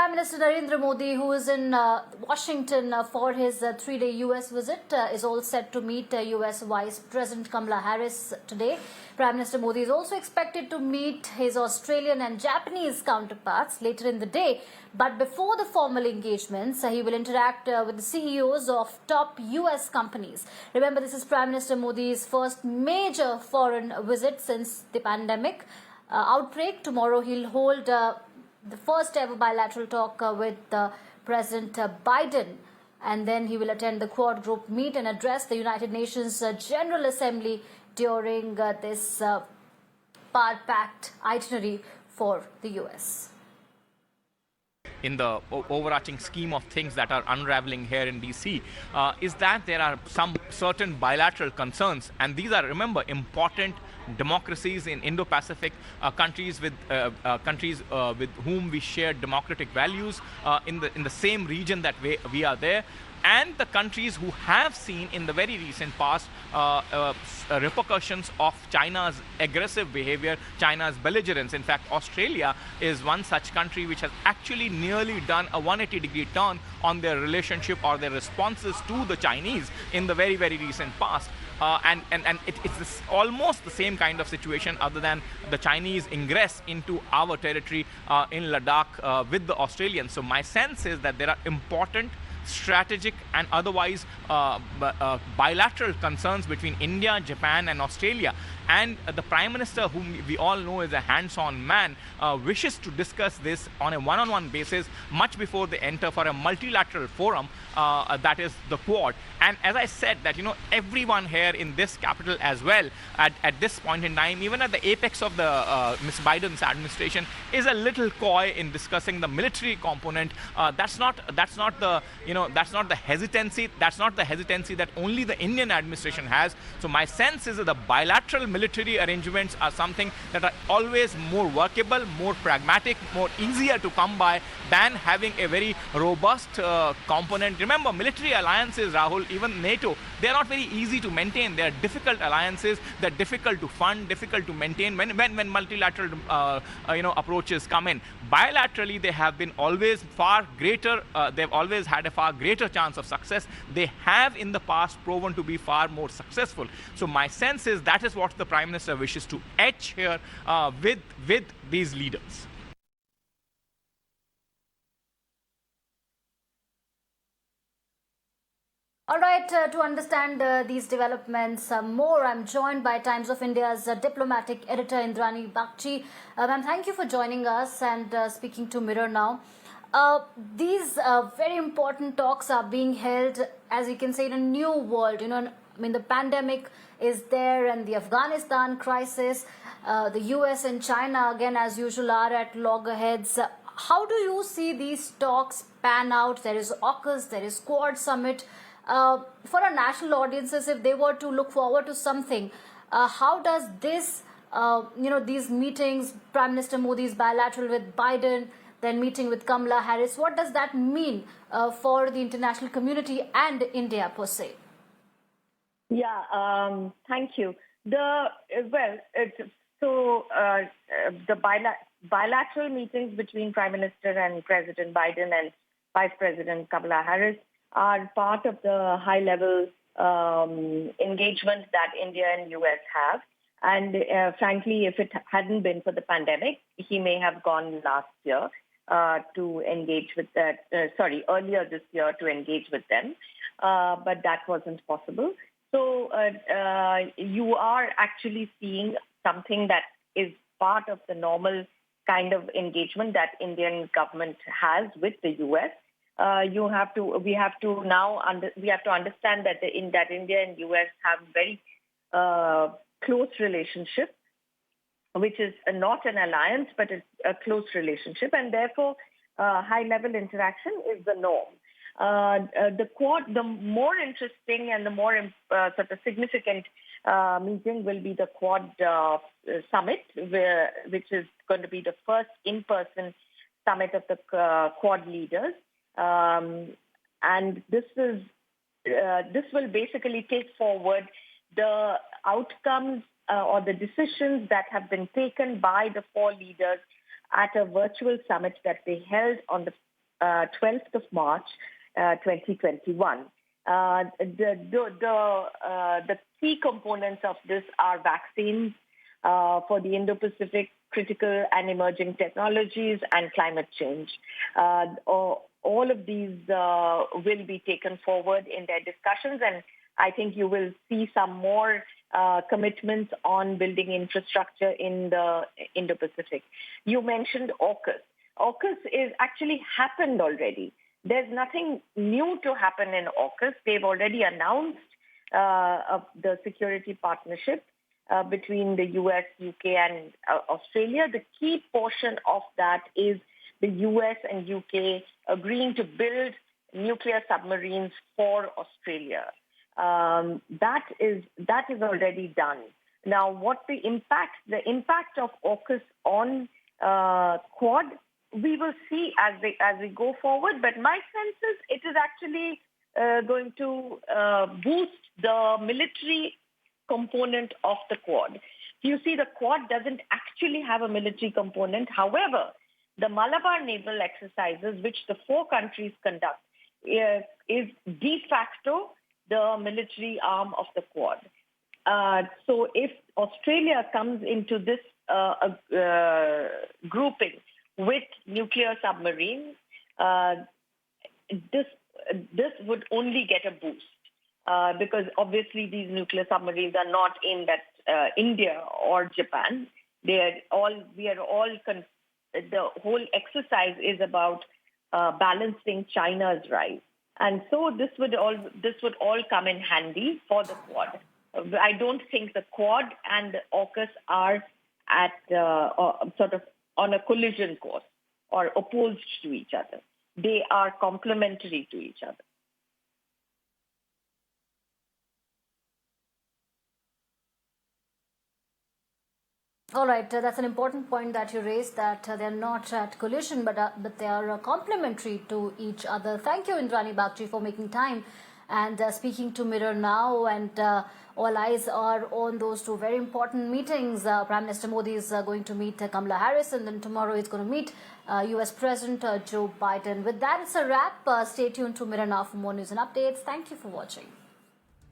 Prime Minister Narendra Modi, who is in Washington for his 3-day US visit, is all set to meet US Vice President Kamala Harris today. Prime Minister Modi is also expected to meet his Australian and Japanese counterparts later in the day. But before the formal engagements, he will interact with the CEOs of top US companies. Remember, this is Prime Minister Modi's first major foreign visit since the pandemic outbreak. Tomorrow he'll hold the first ever bilateral talk with President Biden, and then he will attend the Quad Group meet and address the United Nations General Assembly during this power-packed itinerary for the US. In the overarching scheme of things that are unraveling here in DC, is that there are some certain bilateral concerns, and these are, remember, important democracies in Indo-Pacific, countries with whom we share democratic values in the same region that we are there, and the countries who have seen in the very recent past repercussions of China's aggressive behavior, China's belligerence. In fact, Australia is one such country which has actually nearly done a 180-degree turn on their relationship or their responses to the Chinese in the very, very recent past. It's almost the same kind of situation, other than the Chinese ingress into our territory in Ladakh with the Australians. So my sense is that there are important strategic and otherwise bilateral concerns between India, Japan and Australia. And the Prime Minister, whom we all know is a hands-on man, wishes to discuss this on a one-on-one basis much before they enter for a multilateral forum, that is the Quad. And as I said, that everyone here in this capital as well, at this point in time, even at the apex of the Ms. Biden's administration, is a little coy in discussing the military component. That's not the hesitancy. That's not the hesitancy that only the Indian administration has. So my sense is that the bilateral military arrangements are something that are always more workable, more pragmatic, more easier to come by than having a very robust component. Remember, military alliances, Rahul, even NATO, they are not very easy to maintain. They are difficult alliances. They're difficult to fund, difficult to maintain when multilateral approaches come in. Bilaterally, they have been always far greater. They've always had a far greater chance of success. They have in the past proven to be far more successful. So my sense is that is what the Prime Minister wishes to etch here with these leaders. All right, to understand these developments more, I'm joined by Times of India's diplomatic editor Indrani Bagchi. Ma'am, thank you for joining us and speaking to Mirror now. These very important talks are being held, as you can say, in a new world. The pandemic is there, and the Afghanistan crisis, the US and China, again, as usual, are at loggerheads. How do you see these talks pan out? There is AUKUS, there is Quad Summit. For our national audiences, if they were to look forward to something, how does this, these meetings, Prime Minister Modi's bilateral with Biden, then meeting with Kamala Harris, what does that mean for the international community and India per se? Yeah, thank you. The bilateral meetings between Prime Minister and President Biden and Vice President Kamala Harris are part of the high-level engagement that India and US have. And frankly, if it hadn't been for the pandemic, he may have gone last year to engage with that, earlier this year to engage with them. But that wasn't possible. So you are actually seeing something that is part of the normal kind of engagement that Indian government has with the US. We have to understand that India and US have very close relationship, which is not an alliance, but it's a close relationship, and therefore high-level interaction is the norm. The Quad, the more interesting and the more sort of significant meeting will be the Quad Summit, which is going to be the first in-person summit of the Quad leaders. And this will basically take forward the outcomes or the decisions that have been taken by the four leaders at a virtual summit that they held on the 12th of March, 2021. The key components of this are vaccines for the Indo-Pacific, critical and emerging technologies, and climate change. All of these will be taken forward in their discussions, and I think you will see some more commitments on building infrastructure in the Indo-Pacific. You mentioned AUKUS. AUKUS is actually happened already. There's nothing new to happen in AUKUS. They've already announced the security partnership between the US, UK, and Australia. The key portion of that is the US and UK agreeing to build nuclear submarines for Australia. That is already done. Now, what the impact of AUKUS on Quad, we will see as we go forward. But my sense is it is actually going to boost the military component of the Quad. You see, the Quad doesn't actually have a military component. However, the Malabar naval exercises, which the 4 countries conduct, is de facto the military arm of the Quad. So if Australia comes into this grouping with nuclear submarines, this would only get a boost because obviously these nuclear submarines are not aimed at India or Japan. The whole exercise is about balancing China's rise. And so this would all come in handy for the Quad. I don't think the Quad and the AUKUS are at sort of on a collision course or opposed to each other. They are complementary to each other. All right, that's an important point that you raised, that they're not at collision, but they are complementary to each other. Thank you, Indrani Bagchi, for making time and speaking to Mirror Now. And all eyes are on those 2 very important meetings. Prime Minister Modi is going to meet Kamala Harris, and then tomorrow he's going to meet US President Joe Biden. With that, it's a wrap. Stay tuned to Mirror Now for more news and updates. Thank you for watching.